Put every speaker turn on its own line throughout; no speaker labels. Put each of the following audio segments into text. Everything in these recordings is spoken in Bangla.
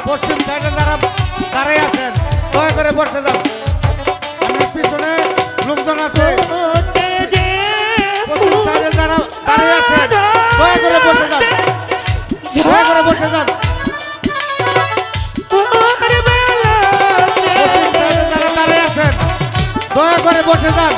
পশ্চিম সাইডে যারা দাঁড়িয়ে আছেন দয়া করে বসে যান। পিছনে লোকজন আছে, পশ্চিম সাইডে যারা দাঁড়িয়ে আছেন দয়া করে বসে যান, দয়া করে বসে যান। পশ্চিম সাইডে যারা দাঁড়িয়ে আছেন দয়া করে বসে যান।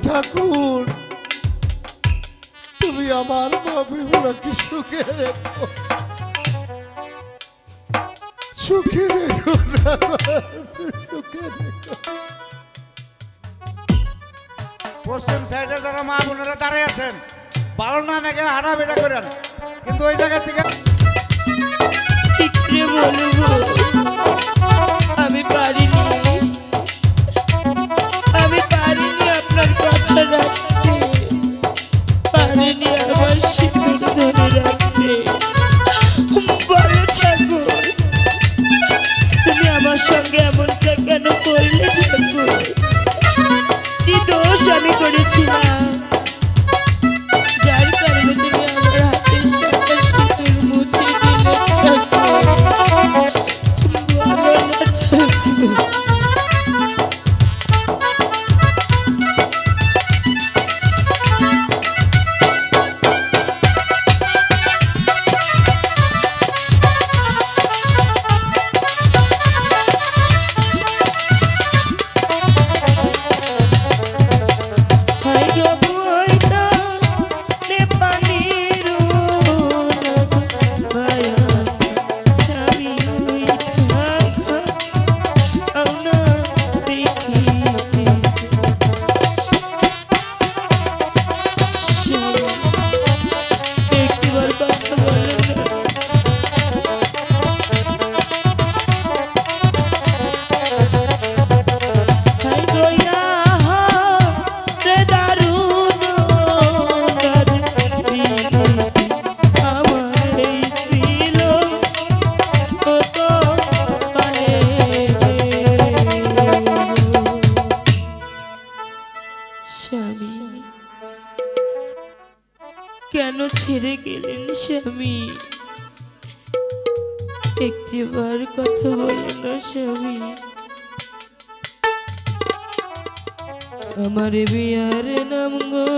ঠাকুর তুমি আমার বাবিগুলোকে সুখে রেখো, সুখে রেখো, সুখে রেখো। পশ্চিম সাইডে যারা মা বোনেরা দাঁড়িয়ে আছেন ভালো না নাকি হাঁটা বেটা করেন, কিন্তু ওই জায়গা থেকে
আমি পারিনি, আমি পারিনি আপনার কথা রাখতে, পারিনি আমার সিঁদুর ধরে রাখতে। বলো ঠাকুর তুমি আমার সঙ্গে এমনটা কেন করলে ঠাকুর? কি দোষ আমি করেছিলাম যার কারণে তুমি আমার হাতের সাথে সিঁদুর মুছে দিলে ঠাকুর? বলো না ঠাকুর। কেন ছেড়ে গেলেন স্বামী? একটিবার কথা বলো না স্বামী। আমার বিয়ার নাম গো